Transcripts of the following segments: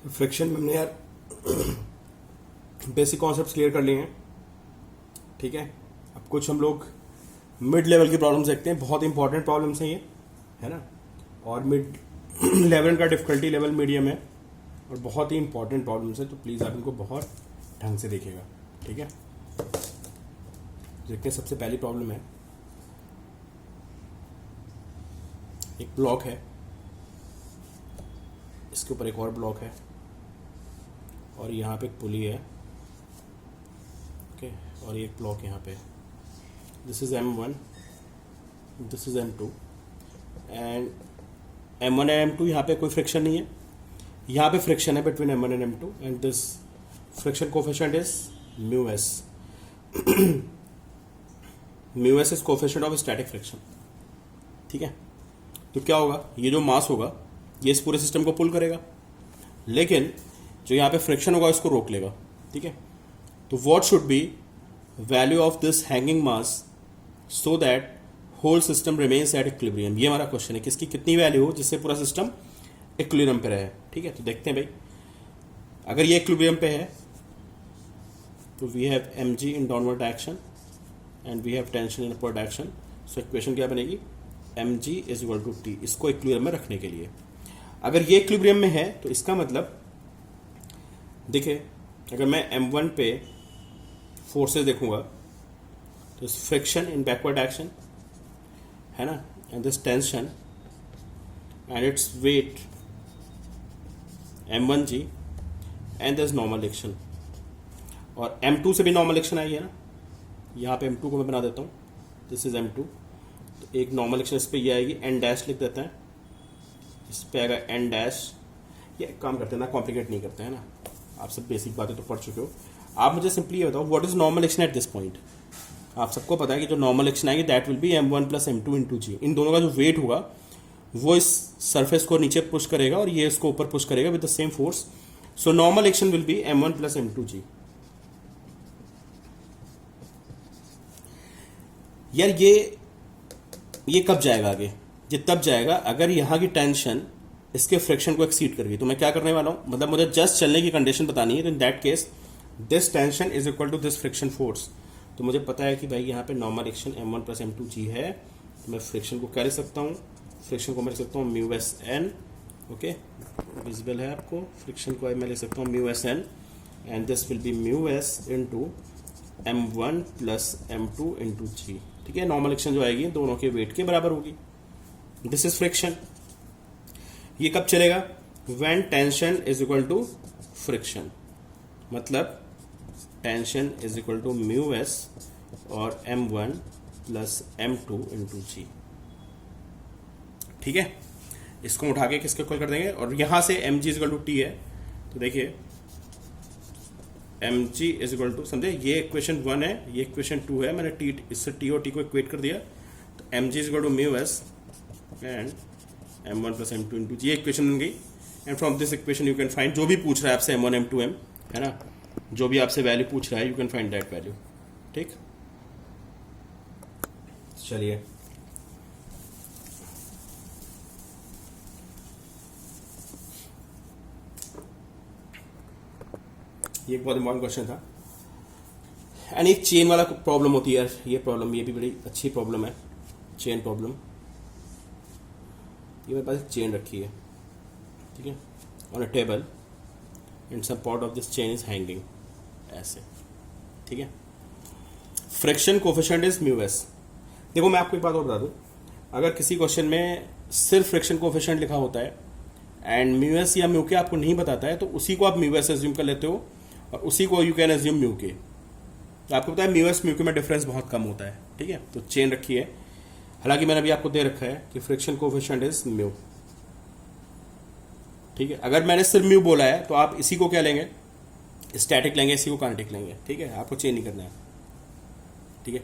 Friction में हमने यार बेसिक कॉन्सेप्ट्स क्लियर कर लिए हैं, ठीक है। अब कुछ हम लोग मिड लेवल की प्रॉब्लम्स देखते हैं, बहुत इंपॉर्टेंट प्रॉब्लम्स हैं ये, है ना। और मिड लेवल का डिफिकल्टी लेवल मीडियम है और बहुत ही इंपॉर्टेंट प्रॉब्लम्स है, तो प्लीज़ आप इनको बहुत ढंग से देखिएगा, ठीक है। देखते हैं, सबसे पहली प्रॉब्लम है, एक ब्लॉक है, इसके ऊपर एक और ब्लॉक है और यहाँ पे एक पुली है, ओके, और एक ब्लॉक यहाँ पे। This is M1, this is M2 and M1 and M2 यहाँ पे कोई फ्रिक्शन नहीं है, यहाँ पे फ्रिक्शन है between M1 and M2 and this friction coefficient is mu S. Mu S is coefficient of static friction, ठीक है। तो क्या होगा, ये जो मास होगा ये इस पूरे सिस्टम को पुल करेगा, लेकिन जो यहाँ पे फ्रिक्शन होगा इसको रोक लेगा, ठीक है। तो what should be value of this hanging mass so that whole system remains at equilibrium. ये हमारा क्वेश्चन है कि इसकी कितनी वैल्यू हो जिससे पूरा सिस्टम इक्विलिब्रियम पे रहे, ठीक है। तो देखते हैं भाई, अगर ये इक्विलिब्रियम पे है तो we have mg in downward direction and we have tension in upward direction. So equation क्या बनेगी, mg is equal to t, इसको इक्विलिब्रियम में रखने के लिए। अगर ये इक्विलिब्रियम में है तो इसका मतलब देखिए, अगर मैं M1 पे फोर्सेस देखूंगा तो फ्रिक्शन इन बैकवर्ड डायरेक्शन है ना, and this tension and its weight M1g and this normal action, और M2 से भी नॉर्मल एक्शन आई है ना, यहाँ पे M2 को मैं बना देता हूँ, दिस इज M2। तो एक नॉर्मल एक्शन इस पर ये आएगी, n डैश लिख देते हैं, इस पे आएगा n डैश। ये काम करते हैं ना, कॉम्प्लिकेट नहीं करते हैं ना, आप सब बेसिक बातें तो पढ़ चुके हो। आप मुझे सिंपली ये बताओ, what is normal action at this point. आप सबको पता है कि जो नॉर्मल एक्शन आएगी that will be M1 plus M2 into G. इन दोनों का जो वेट होगा वो इस सरफेस को नीचे पुश करेगा और ये इसको ऊपर पुश करेगा with the same force. So normal action will be M1 plus M2 जी। यार ये कब जाएगा आगे, ये तब जाएगा अगर यहाँ की टेंशन इसके फ्रिक्शन को एक्सीड कर गई। तो मैं क्या करने वाला हूँ, मतलब मुझे जस्ट चलने की कंडीशन बतानी है। तो in that case this tension is equal to this friction force. तो मुझे पता है कि भाई यहाँ पे normal action M1 plus M2g है, तो मैं फ्रिक्शन को क्या लिख सकता हूँ, फ्रिक्शन को मैं लिख सकता हूँ mu S N, okay, visible है आपको। फ्रिक्शन को मैं लिख सकता हूँ mu S N and this will be mu S into M1 plus M2 into G, ठीक है। नॉर्मल एक्शन जो आएगी दोनों के वेट के बराबर होगी। This is friction. ये कब चलेगा, when tension is equal to friction, मतलब tension is equal to mu S और M1 plus M2 into G, ठीक है। इसको उठा के किसके इक्वल कर देंगे, और यहां से mg is equal to T है, तो देखिए mg इज इक्वल टू, समझे, ये इक्वेशन 1 है, ये इक्वेशन 2 है, मैंने टी इससे टी और टी को इक्वेट कर दिया, तो mg is equal to mu S and M1 plus M2 into G, ये इक्वेशन बन गई। And from this equation you can find, जो भी पूछ रहा है आपसे M1 M2 M, है ना, जो भी आपसे वैल्यू पूछ रहा है you can find that value, ठीक। चलिए ये एक बहुत इंपॉर्टेंट क्वेश्चन था। एंड एक चेन वाला प्रॉब्लम होती है यार, ये प्रॉब्लम, ये भी बड़ी अच्छी प्रॉब्लम है, चेन प्रॉब्लम। ये मेरे पास एक चेन रखी है, ठीक है, on a table and some part of this chain is hanging ऐसे, ठीक है। Friction coefficient is mu S. देखो मैं आपको एक बात और बता दूं, अगर किसी क्वेश्चन में सिर्फ फ्रिक्शन कोफिशिएंट लिखा होता है एंड म्यू एस या म्यू के आपको नहीं बताता है, तो उसी को आप म्यू एस एज्यूम कर लेते हो और उसी को यू कैन एज्यूम म्यू के। तो आपको पता है म्यू एस म्यू के में डिफरेंस बहुत कम होता है, ठीक है। तो चेन रखी है, हालांकि मैंने अभी आपको दे रखा है कि फ्रिक्शन कोफिशिएंट इज म्यू, ठीक है। अगर मैंने सिर्फ म्यू बोला है तो आप इसी को क्या लेंगे, स्टैटिक लेंगे, इसी को काइनेटिक लेंगे, ठीक है। आपको चेंज नहीं करना है, ठीक है।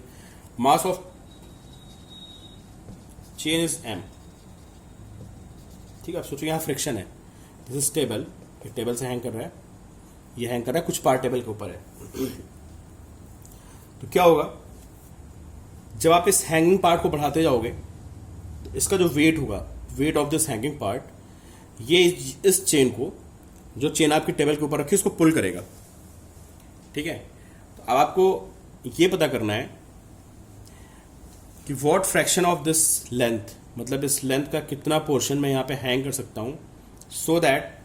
Mass of chain is m, ठीक है। आप सोचो यहाँ फ्रिक्शन है, दिस इज टेबल, टेबल से हैंग कर रहा है, ये हैंग कर रहा है, कुछ पार्ट टेबल के ऊपर है। तो क्या होगा, जब आप इस हैंगिंग पार्ट को बढ़ाते जाओगे तो इसका जो वेट होगा, weight of this hanging part, ये इस चेन को जो चेन आपकी टेबल के ऊपर रखी है उसको पुल करेगा। ठीक है, तो अब आपको ये पता करना है कि what fraction of this length, मतलब इस लेंथ का कितना पोर्शन मैं यहाँ पे हैंग कर सकता हूँ so that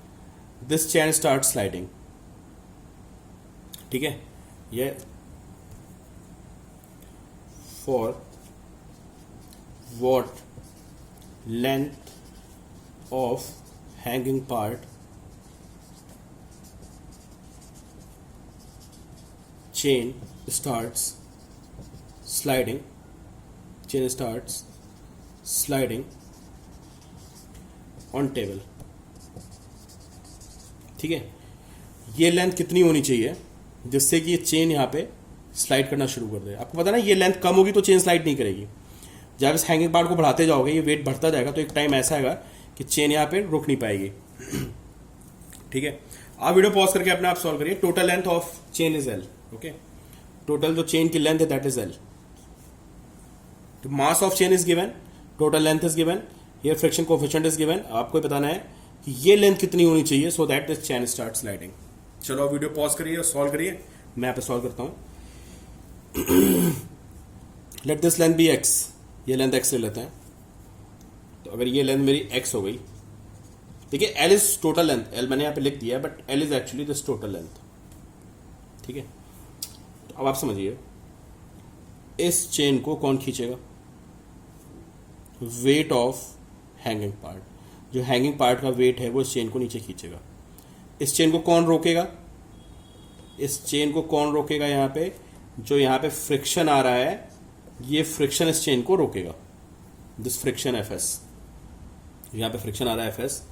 this chain start sliding. ठीक है, ये for what length of hanging part chain starts sliding, chain starts sliding on table। ठीक है, ये लेंथ कितनी होनी चाहिए जिससे कि ये चेन यहाँ पे स्लाइड करना शुरू कर दे। आपको पता ना ये लेंथ कम होगी तो चेन स्लाइड नहीं करेगी। जब इस हैंगिंग पार्ट को बढ़ाते जाओगे ये वेट बढ़ता जाएगा तो एक टाइम ऐसा आएगा कि चेन यहाँ पे रुक नहीं पाएगी। ठीक है, आप वीडियो पॉज करके अपने आप सॉल्व करिए। Total length of chain is L. Okay, total जो चेन की लेंथ है that is L. Mass of chain is given, total length is given, here friction coefficient is given. आपको बताना है कि ये लेंथ कितनी होनी चाहिए so that this chain start sliding. चलो वीडियो पॉज करिए और सॉल्व करिए, मैं यहाँ पे सॉल्व करता हूं। Let this length be X, ये लेंथ एक्स ले लेते हैं। तो अगर ये लेंथ मेरी एक्स हो गई, देखिए L is total length, L मैंने यहाँ पे लिख दिया but L is actually this total length. ठीक है, तो अब आप समझिए इस चेन को कौन खींचेगा? वेट ऑफ हैंगिंग पार्ट, जो हैंगिंग पार्ट का वेट है वो इस चेन को नीचे खींचेगा। इस चेन को कौन रोकेगा? इस चेन को कौन रोकेगा? यहाँ पे जो यहाँ पे फ्रिक्शन आ रहा है, ये फ्रिक्शन इस चेन को रोकेगा। दिस फ्रिक्शन एफ एस, यहाँ पे फ्रिक्शन आ रहा है एफ एस,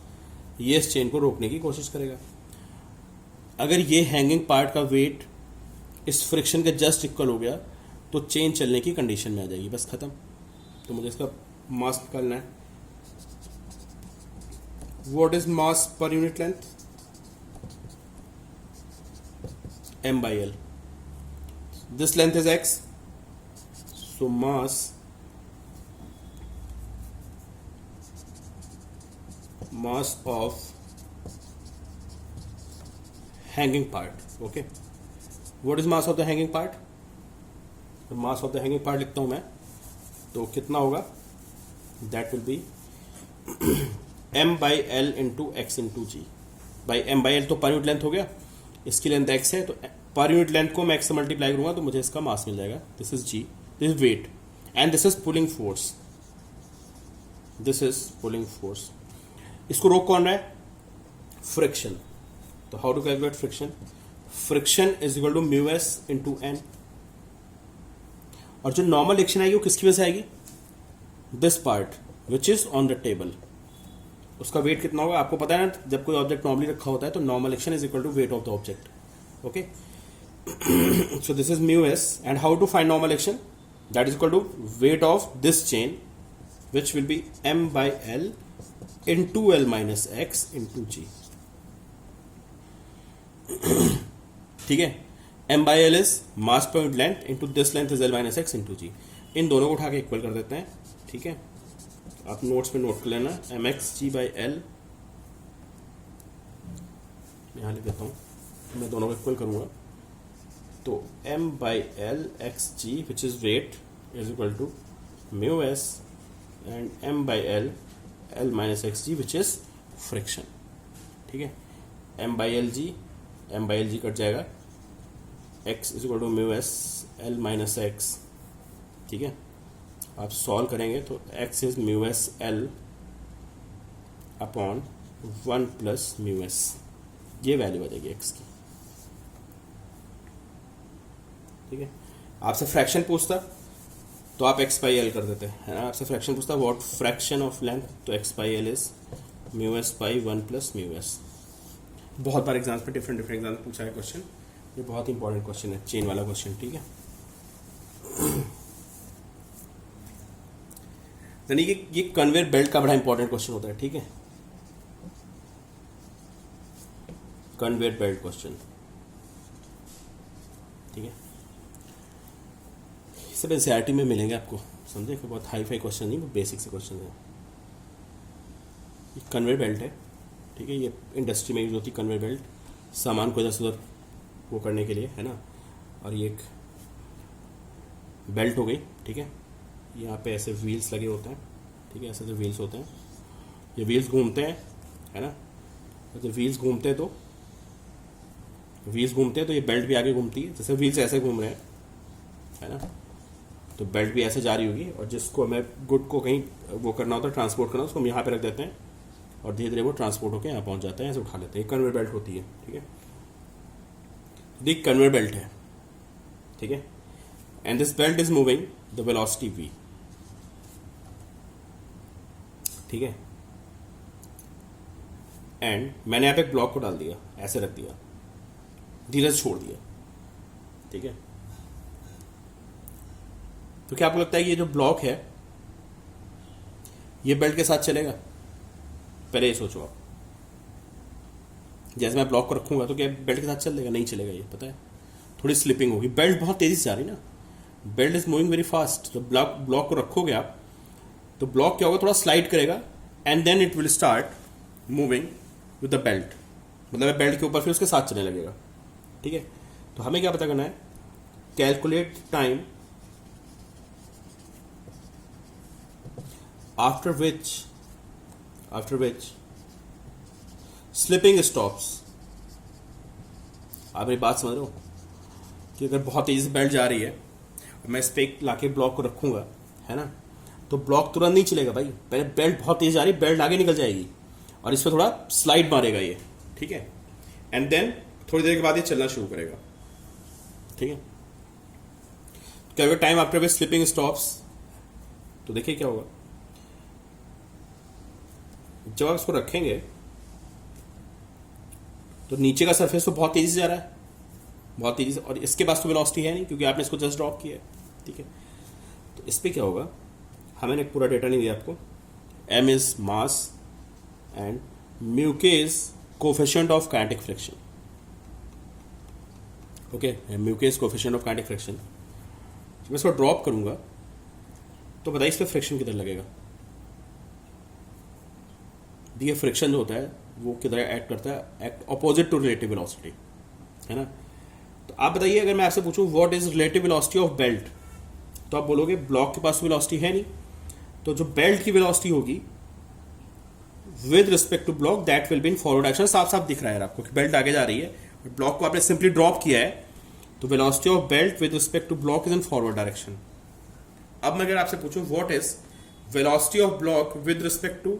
ये इस चेन को रोकने की कोशिश करेगा। अगर ये हैंगिंग पार्ट का वेट इस फ्रिक्शन के जस्ट इक्वल हो गया तो चेन चलने की कंडीशन में आ जाएगी, बस खत्म। तो मुझे इसका मास निकालना है। What is mass per unit length? m by l। This length is x, so mass of hanging part। okay, what is mass of the hanging part? तो mass of the hanging part लिखता हूं मैं, तो कितना होगा? that will be m by l into x into g by m by l। तो per unit length हो गया, इसकी लेंथ x है तो पर यूनिट लेंथ को मैं x से मल्टीप्लाई करूंगा तो मुझे इसका मास मिल जाएगा। This is g, this is weight and this is pulling force, this is pulling force. इसको रोक कौन रहा है? फ्रिक्शन। तो how to calculate friction? Friction is equal to mu S into N. और जो नॉर्मल एक्शन आएगी वो किसकी वजह से आएगी? This part which is on the table, उसका वेट कितना होगा? आपको पता है ना, जब कोई ऑब्जेक्ट नॉर्मली रखा होता है तो normal action is equal to weight of the object. Okay, so this is mu s, and how to find normal action? That is equal to weight of this chain, which will be m by l into l minus x into g। ठीक है, m by l is mass per unit length into this length is l minus x into g। इन दोनों को उठा के equal कर देते हैं। ठीक है, आप नोट्स में नोट कर लेना, M X G by L, यहाँ लिख देता हूँ, मैं दोनों को इक्वल करूँगा। तो m by l x g which is weight is equal to mu s and m by l l minus x g which is friction। ठीक है, m by l g cut जाएगा, x is equal to mu s l minus x। ठीक है, आप solve करेंगे तो x is mu s l upon 1 plus mu s, ये value आ जाएगी x की। ठीक है, आपसे फ्रैक्शन पूछता तो आप x बाई एल कर देते हैं ना। आपसे फ्रैक्शन पूछता व्हाट फ्रैक्शन ऑफ लेंथ, तो x by L is mu S by 1 plus mu S. बहुत बार एग्जाम्स पे डिफरेंट एग्जाम पूछा है क्वेश्चन, ये बहुत इंपॉर्टेंट क्वेश्चन है, चेन वाला क्वेश्चन। ठीक है, यानी कि ये कन्वेयर बेल्ट का बड़ा इंपॉर्टेंट क्वेश्चन होता है। ठीक है, कन्वेयर बेल्ट क्वेश्चन। ठीक है, सब एनसीईआरटी में मिलेंगे आपको, समझे कि बहुत हाई फाई क्वेश्चन नहीं, बेसिक से क्वेश्चन है। कन्वेयर बेल्ट है। ठीक ठीक है, ये इंडस्ट्री में यूज होती है कन्वेयर बेल्ट, सामान को इधर से उधर वो करने के लिए, है ना। और ये एक बेल्ट हो गई, ठीक है। यहाँ पे ऐसे व्हील्स लगे होते हैं, ठीक है, ऐसे जो व्हील्स होते हैं, ये व्हील्स घूमते हैं, है ना। जब व्हील्स घूमते हैं तो ये बेल्ट भी आगे घूमती है, जैसे व्हील्स ऐसे घूम रहे हैं, है ना, तो बेल्ट भी ऐसे जा रही होगी। और जिसको हमें गुड को कहीं वो करना होता है, ट्रांसपोर्ट करना, उसको हम यहाँ पे रख देते हैं और धीरे धीरे वो ट्रांसपोर्ट होकर यहाँ पहुँच जाता है, ऐसे उठा लेते हैं। कन्वेयर बेल्ट होती है, ठीक है, देख कन्वेयर बेल्ट है, ठीक है। And this belt is moving the velocity v, ठीक है। एंड मैंने यहाँ पे एक ब्लॉक को डाल दिया, ऐसे रख दिया, धीरे से छोड़ दिया, ठीक है। तो क्या आपको लगता है कि ये जो ब्लॉक है ये बेल्ट के साथ चलेगा? पहले ये सोचो आप, जैसे मैं ब्लॉक को रखूंगा तो क्या बेल्ट के साथ चल देगा? नहीं चलेगा, ये पता है, थोड़ी स्लिपिंग होगी। बेल्ट बहुत तेजी से जा रही है ना, belt is moving very fast. जब ब्लॉक को रखोगे आप तो ब्लॉक क्या होगा, थोड़ा स्लाइड करेगा and then it will start moving with the belt, मतलब बेल्ट के ऊपर फिर उसके साथ चलने लगेगा, ठीक है। तो हमें क्या पता करना है, calculate time after which slipping stops. आप मेरी बात समझ रहे हो कि अगर बहुत तेजी से बेल्ट जा रही है और मैं इस पे लाके ब्लॉक को रखूंगा, है ना, तो ब्लॉक तुरंत नहीं चलेगा भाई, पहले बेल्ट बहुत तेज जा रही है, बेल्ट आगे निकल जाएगी और इस पर थोड़ा स्लाइड मारेगा ये, ठीक है। एंड देन थोड़ी देर के बाद ये चलना शुरू करेगा, ठीक है। क्या time after which slipping stops, तो देखिए क्या होगा, जब आप इसको रखेंगे तो नीचे का सरफेस तो बहुत तेजी से जा रहा है, बहुत तेजी से, और इसके पास तो वेलोसिटी है नहीं क्योंकि आपने इसको जस्ट ड्रॉप किया है, ठीक है। तो इस पे क्या होगा, हमें एक पूरा डेटा नहीं दिया आपको। m is mass and mu K is coefficient of kinetic friction, okay, mu K is coefficient of kinetic friction. मैं इसको ड्रॉप करूंगा तो बताइए इस पर फ्रिक्शन किधर लगेगा? देखिए फ्रिक्शन जो होता है वो किधर एक्ट करता है, act opposite to relative velocity, है ना। तो आप बताइए, अगर मैं आपसे पूछूं what is relative velocity of belt, तो आप बोलोगे ब्लॉक के पास वेलोसिटी है नहीं, तो जो बेल्ट की वेलोसिटी होगी with respect to block that will be in forward direction. साफ साफ दिख रहा है आपको कि बेल्ट आगे जा रही है, ब्लॉक को आपने सिंपली ड्रॉप किया है, तो velocity of belt with respect to block is in forward direction. अब मैं अगर आपसे पूछूं what is velocity of block with respect to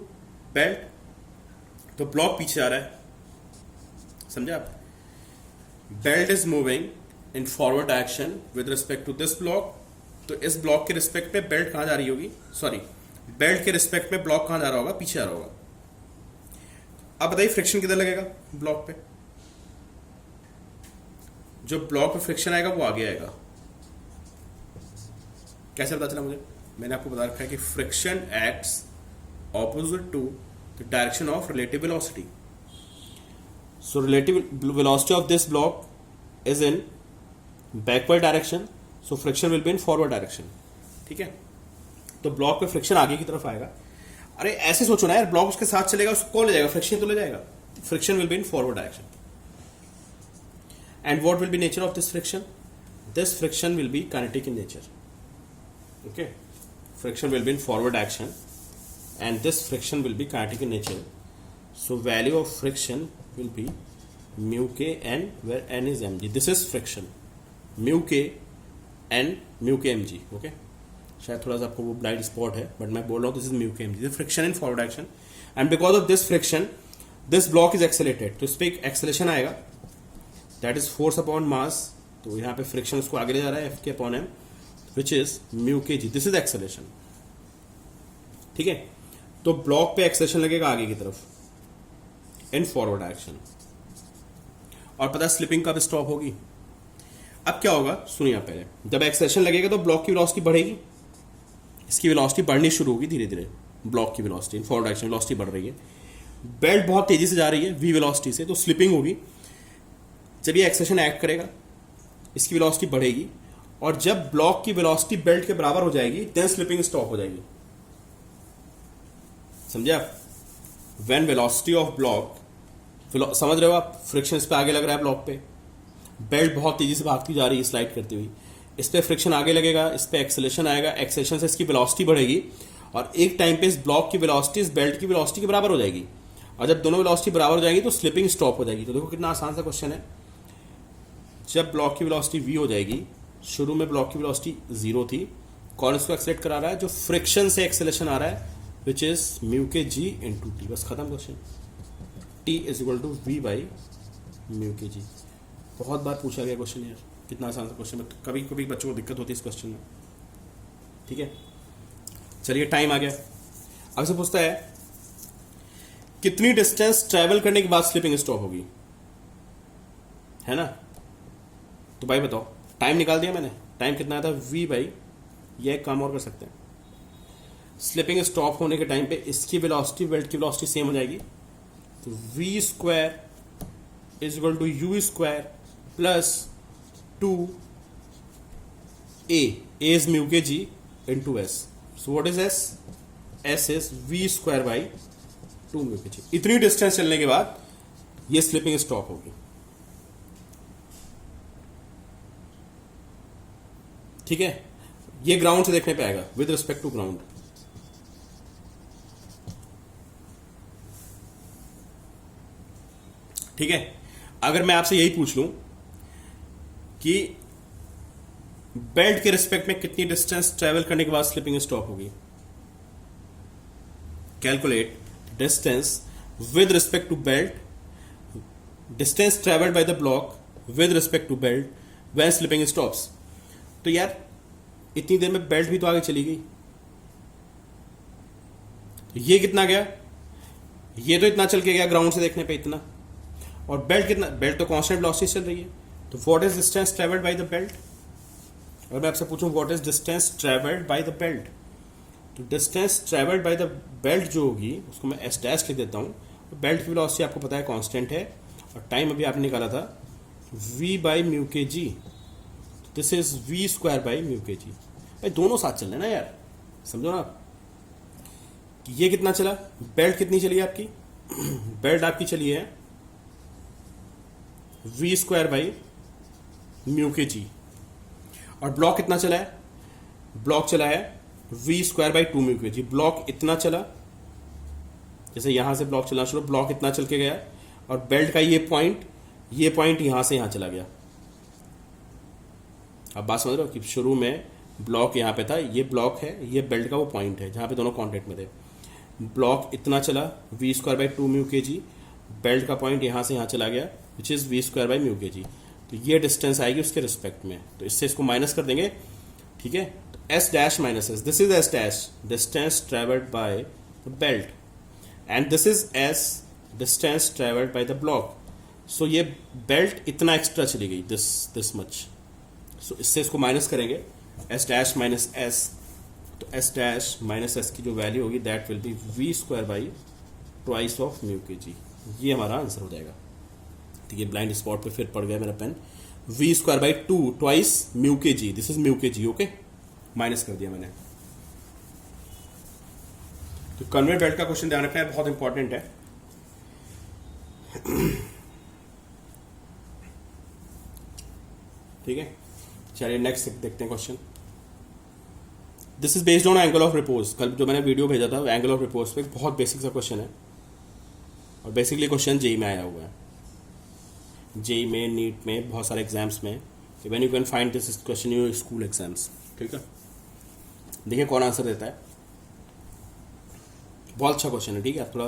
belt, तो ब्लॉक पीछे आ रहा है, समझे आप। Belt is moving in forward direction with respect to this block, तो इस ब्लॉक के रिस्पेक्ट में बेल्ट कहां जा रही होगी, सॉरी बेल्ट के रिस्पेक्ट में ब्लॉक कहां जा रहा होगा, पीछे आ रहा होगा। अब बताइए फ्रिक्शन किधर लगेगा ब्लॉक पे? जो ब्लॉक पे फ्रिक्शन आएगा वो आगे आएगा। कैसे पता चला मुझे? मैंने आपको बता रखा है कि friction acts opposite to the direction of relative velocity. So relative velocity of this block is in backward direction, so friction will be in forward direction, ठीक है। तो ब्लॉक पे फ्रिक्शन आगे की तरफ आएगा। अरे ऐसे सोचो ना यार, ब्लॉक उसके साथ चलेगा, उसको कौन ले जाएगा? फ्रिक्शन तो ले जाएगा। Friction will be in forward direction. And what will be nature of this friction? This friction will B kinetic in nature, okay. Friction will be in forward direction and this friction will be kinetic in nature, so value of friction will be mu k n, where n is mg. This is friction, mu k n, mu k mg, okay. शायद थोड़ा सा आपको वो blind spot है, but मैं बोल रहा हूँ दिस इज म्यू के MG, friction in forward direction, and because of this friction this block is accelerated, तो इस पर एक एक्सेलेशन आएगा, that is force upon mass. तो यहाँ पे फ्रिक्शन उसको आगे ले जा रहा है, F K upon M, which is mu K G, this is acceleration, ठीक है। तो ब्लॉक पे एक्सेलेशन लगेगा आगे की तरफ इन फॉरवर्ड डायरेक्शन, और पता स्लिपिंग कब स्टॉप होगी? अब क्या होगा सुनिए आप, पहले जब एक्सेलेशन लगेगा तो ब्लॉक की वेलोसिटी बढ़ेगी, इसकी वेलोसिटी बढ़नी शुरू होगी धीरे धीरे, ब्लॉक की वेलोसिटी इन फॉरवर्ड डायरेक्शन वेलोसिटी बढ़ रही है, बेल्ट बहुत तेजी से जा रही है वी वेलोसिटी से, तो स्लिपिंग होगी। जब ये एक्सेलेशन एक्ट करेगा इसकी वेलोसिटी बढ़ेगी, और जब ब्लॉक की वेलोसिटी बेल्ट के बराबर हो जाएगी देन स्लिपिंग स्टॉप हो जाएगी, समझे आप। व्हेन वेलोसिटी ऑफ ब्लॉक समझ रहे हो आप, फ्रिक्शन इस पे आगे लग रहा है ब्लॉक पे, बेल्ट बहुत तेजी से भागती जा रही है स्लाइड करती हुई, इस पे फ्रिक्शन आगे लगेगा, इस पे एक्सेलेरेशन आएगा, एक्सेलेरेशन से इसकी वेलोसिटी बढ़ेगी और एक टाइम पे इस ब्लॉक की वेलोसिटी इस बेल्ट की वेलोसिटी के बराबर हो जाएगी, और जब दोनों वेलोसिटी बराबर हो जाएगी तो स्लिपिंग स्टॉप हो जाएगी। तो देखो कितना आसान सा क्वेश्चन है। जब ब्लॉक की वेलोसिटी v हो जाएगी, शुरू में ब्लॉक की वेलोसिटी 0 थी, कौन इसको एक्सेलेरेट करा रहा है, जो फ्रिक्शन से एक्सेलेरेशन आ रहा है, विच is mu K G into T. बस खत्म question. T is equal to V by mu K G. बहुत बार पूछा गया क्वेश्चन यार, कितना आसान सा क्वेश्चन है, कभी कभी बच्चों को दिक्कत होती है इस क्वेश्चन में। ठीक है, चलिए टाइम आ गया। अब से पूछता है कितनी डिस्टेंस ट्रेवल करने के बाद स्लिपिंग स्टॉप होगी, है ना। तो भाई बताओ, टाइम निकाल दिया मैंने, टाइम कितना आया था v बाई, ये एक काम और कर सकते हैं, स्लिपिंग स्टॉप होने के टाइम पे इसकी वेलोसिटी बेल्ट की वेलोसिटी सेम हो जाएगी, तो v square is equal to u square plus 2 a is mu K G into S. So what is S, S is v square by 2 mu K G. इतनी distance चलने के बाद ये slipping stop होगी। ठीक है, ये ग्राउंड से देखने पे आएगा विद रिस्पेक्ट टू ग्राउंड। ठीक है, अगर मैं आपसे यही पूछ लूं कि बेल्ट के रिस्पेक्ट में कितनी डिस्टेंस ट्रेवल करने के बाद स्लिपिंग स्टॉप होगी, calculate distance with respect to belt, distance travelled by the block with respect to belt when slipping stops. तो यार इतनी देर में बेल्ट भी तो आगे चली गई, तो ये कितना गया, ये तो इतना चल के गया ग्राउंड से देखने पे इतना, और बेल्ट कितना, बेल्ट तो कांस्टेंट वेलोसिटी चल रही है। तो what is distance travelled by the belt, अगर मैं आपसे पूछूं what is distance travelled by the belt, तो distance travelled by the belt जो होगी उसको मैं एस डैश लिख देता हूं। तो बेल्ट की वेलोसिटी आपको पता है कांस्टेंट है, और टाइम अभी आपने निकाला था v by mu K G, this is v square by mu K G. भाई दोनों साथ चल रहे ना यार, समझो ना कि ये कितना चला, बेल्ट कितनी चली है आपकी, बेल्ट आपकी चली है v square by mu K जी, और ब्लॉक कितना चला है, ब्लॉक चला है v square by 2 mu K ji. Block इतना चला, जैसे यहां से ब्लॉक चलना शुरू, ब्लॉक इतना चल के गया, और बेल्ट का ये पॉइंट यहां से यहां चला गया। अब बात समझ रहे हो कि शुरू में ब्लॉक यहां पे था, ये ब्लॉक है, ये बेल्ट का वो पॉइंट है जहां पे दोनों कांटेक्ट में थे। ब्लॉक इतना चला v square by 2 mu K ji, belt का पॉइंट यहां से यहां चला गया which is v square by mu K जी। तो ये डिस्टेंस आएगी उसके रिस्पेक्ट में, तो इससे इसको माइनस कर देंगे। ठीक है, तो S dash minus S, this is S dash distance travelled by the belt, and this is S distance travelled by the block. So ये बेल्ट इतना एक्स्ट्रा चली गई, दिस मच। सो इससे इसको माइनस करेंगे, एस डैश माइनस एस, तो S dash minus S की जो वैल्यू होगी that will be V square by twice of mu K G. ये हमारा आंसर हो जाएगा। ठीक है, ब्लाइंड स्पॉट पे फिर पड़ गया मेरा pen, V square by 2 twice mu K G, this is mu K ji. Okay, minus कर दिया मैंने। तो कन्वेयर बेल्ट का क्वेश्चन ध्यान रखना है, बहुत इंपॉर्टेंट है। ठीक है, चलिए नेक्स्ट देखते हैं question. This is based on angle of repose. कल जो मैंने वीडियो भेजा था एंगल ऑफ रिपोज पे, बहुत बेसिक सा क्वेश्चन है, और बेसिकली क्वेश्चन जेई में आया हुआ है, जेई में, नीट में, बहुत सारे एग्जाम्स में। When you can find this question in school exams. ठीक है, देखिए कौन आंसर देता है। बहुत अच्छा क्वेश्चन है। ठीक है, आप थोड़ा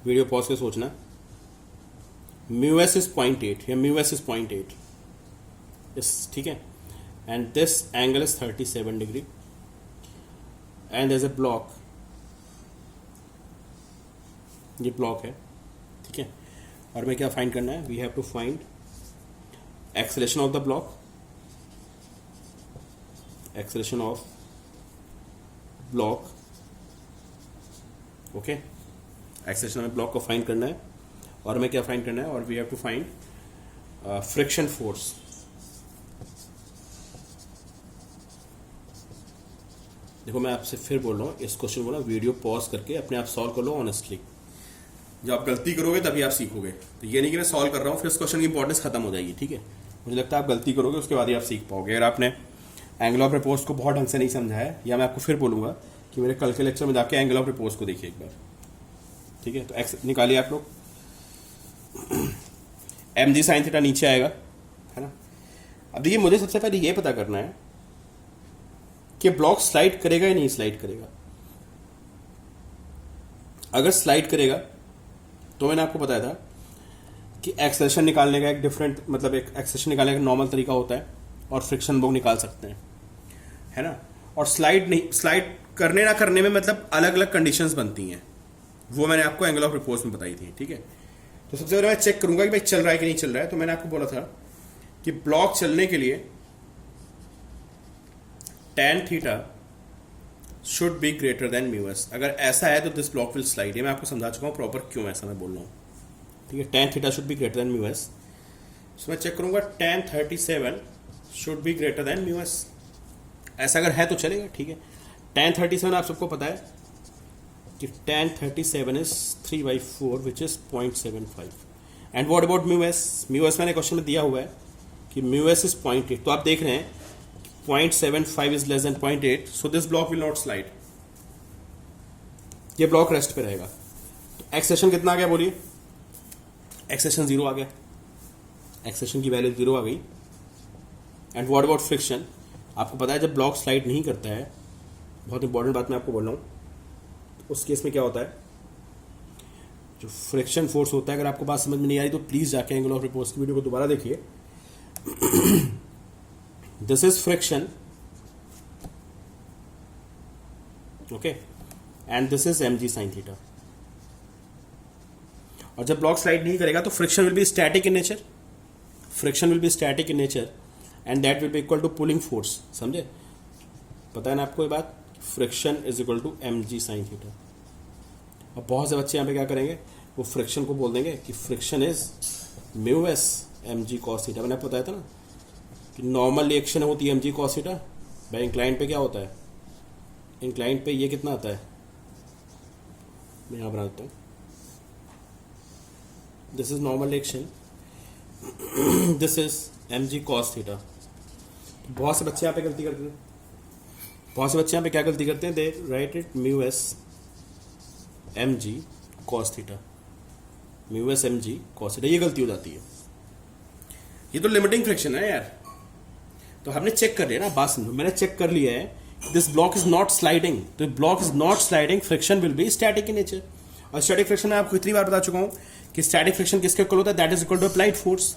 वीडियो पॉज के सोचना। म्यू एस इज 0.8 या म्यू एस इज 0.8 इस, ठीक है, and this angle is 37 degree, and as a block, ये ब्लॉक है। ठीक है, और हमें क्या फाइंड करना है, we have to find acceleration of the block, acceleration of block. Okay, acceleration of block को फाइंड करना है, और हमें क्या फाइंड करना है, और we have to find friction force. देखो मैं आपसे फिर बोल रहा हूँ, इस क्वेश्चन को ना वीडियो पॉज करके अपने आप सॉल्व कर लो ऑनेस्टली। जब आप गलती करोगे तभी आप सीखोगे। तो ये नहीं कि मैं सॉल्व कर रहा हूँ फिर इस क्वेश्चन की इंपॉर्टेंस खत्म हो जाएगी, ठीक है। मुझे लगता है आप गलती करोगे उसके बाद ही आप सीख पाओगे। अगर आपने एंगल ऑफ रिपोज को बहुत ढंग से नहीं समझा है, या मैं आपको फिर बोलूँगा कि मेरे कल के लेक्चर में जाके एंगल ऑफ रिपोज को देखिए एक बार, ठीक है। तो एक्स निकालिए आप लोग, एम जी साइन थीटा नीचे आएगा, है ना। अब देखिए मुझे सबसे पहले ये पता करना है कि ब्लॉक स्लाइड करेगा या नहीं स्लाइड करेगा। अगर स्लाइड करेगा तो मैंने आपको बताया था कि एक्सेलेरेशन निकालने का एक डिफरेंट, मतलब एक एक्सेलेरेशन निकालने का नॉर्मल तरीका होता है और फ्रिक्शन लोग निकाल सकते हैं, है ना। और स्लाइड नहीं, स्लाइड करने ना करने में मतलब अलग अलग कंडीशंस बनती हैं, वो मैंने आपको एंगल ऑफ रिपोज में बताई थी, ठीक है। तो सबसे पहले मैं चेक करूंगा कि भाई चल रहा है कि नहीं चल रहा है। तो मैंने आपको बोला था कि ब्लॉक चलने के लिए tan theta should be greater than mu S. अगर ऐसा है तो दिस ब्लॉक विल स्लाइड। ये मैं आपको समझा चुका हूँ प्रॉपर क्यों ऐसा मैं बोल रहा हूँ, ठीक है। tan theta should be greater than mu S. So मैं चेक करूंगा tan 37 should be greater than mu S. ऐसा अगर है तो चलेगा, ठीक है। tan 37 आप सबको पता है कि tan 37 is 3/4 which is 0.75। And what about mu S? Mu S मैंने क्वेश्चन में दिया हुआ है कि म्यू एस इज 0.8। तो आप देख रहे हैं 0.75 is less than 0.8, so this block will not slide. ये ब्लॉक रेस्ट पे रहेगा। तो एक्सेशन कितना आ गया बोलिए? एक्सेशन 0 आ गया, एक्सेशन की वैल्यू 0 आ गई। And what about friction? आपको पता है जब ब्लॉक स्लाइड नहीं करता है, बहुत इंपॉर्टेंट बात मैं आपको बोल रहा हूँ, उस केस में क्या होता है, जो फ्रिक्शन फोर्स होता है, अगर आपको बात समझ में नहीं आ रही तो प्लीज जाके एंगल ऑफ रिपोज की वीडियो को दोबारा देखिए। This is friction, okay, and this is mg sin theta. और जब ब्लॉक स्लाइड नहीं करेगा तो friction will be static in nature, friction will be static in nature and that will be equal to pulling force. समझे? पता है ना आपको ये बात? Friction is equal to mg sin theta. और बहुत से बच्चे यहाँ पे क्या करेंगे, वो फ्रिक्शन को बोल देंगे कि friction is mu S mg cos theta. मैंने आपको बताया था ना कि नॉर्मल रिएक्शन होती है mg cos थीटा, भाई इंक्लाइन पे क्या होता है, इंक्लाइन पे ये कितना आता है, मैं यहाँ बना देता हूँ, this is normal reaction, this is mg cos theta. बहुत से बच्चे यहाँ पे गलती करते हैं, बहुत से बच्चे यहाँ पे क्या गलती करते हैं, they write it mu S mg cos theta, mu S mg cos theta, ये गलती हो जाती है। ये तो लिमिटिंग फ्रिक्शन है यार। तो हमने चेक कर लिया ना, बात समझो, मैंने चेक कर लिया है this block is not sliding. तो block is not sliding, friction will be static in nature. और स्टैटिक फ्रिक्शन मैं आपको कितनी बार बता चुका हूं कि स्टैटिक फ्रिक्शन किसके इक्वल होता है, that is equal to applied force.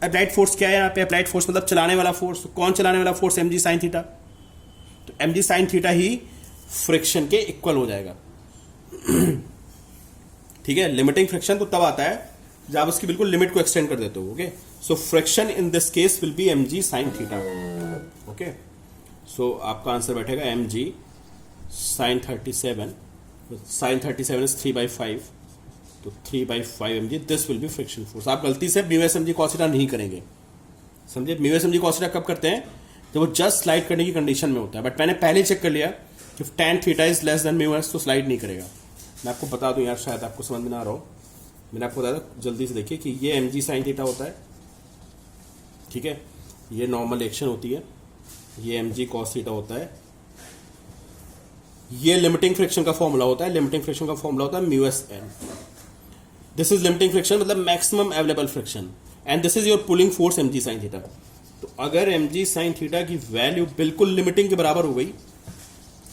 Applied force क्या है यहाँ पे? अप्लाइड फोर्स मतलब चलाने वाला फोर्स। तो कौन चलाने वाला फोर्स? mg sin theta. तो mg sin थीटा ही फ्रिक्शन के इक्वल हो जाएगा, ठीक है। लिमिटिंग फ्रिक्शन तो तब आता है जब आप उसकी बिल्कुल लिमिट को एक्सटेंड कर देते हो, okay. So friction in this case will be mg sin theta, okay. So आपका आंसर बैठेगा mg sin 37, sin 37 इज 3/5, तो 3/5 mg, this will B friction force. आप गलती से mu S mg cos theta नहीं करेंगे, समझे? Mu S mg cos theta कब करते हैं? जब वो जस्ट स्लाइड करने की कंडीशन में होता है। बट मैंने पहले चेक कर लिया कि tan theta is less than mu S, तो स्लाइड नहीं करेगा। मैं आपको बता दूं यार, शायद आपको समझ में ना आ रहा हो, मैंने आपको बताया था, जल्दी से देखिए कि ये mg sin थीटा होता है, ठीक है, ये नॉर्मल एक्शन होती है, ये mg cos थीटा होता है, ये लिमिटिंग फ्रिक्शन का फॉर्मूला होता है, लिमिटिंग फ्रिक्शन का फॉर्मूला होता है mu S N. This is limiting friction मतलब maximum available friction, and this is your pulling force mg sin theta. तो अगर mg sin थीटा की वैल्यू बिल्कुल लिमिटिंग के बराबर हो गई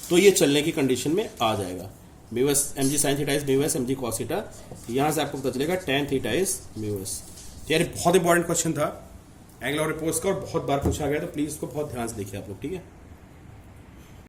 तो ये चलने की कंडीशन में आ जाएगा। Mu S mg sin theta is mu S mg cos theta. यहां से आपको पता चलेगा tan theta is mu S. यार बहुत इंपॉर्टेंट क्वेश्चन था एंगल ऑफ रिपोज का और बहुत बार पूछा गया, तो प्लीज इसको बहुत ध्यान से देखिए आप लोग, ठीक है।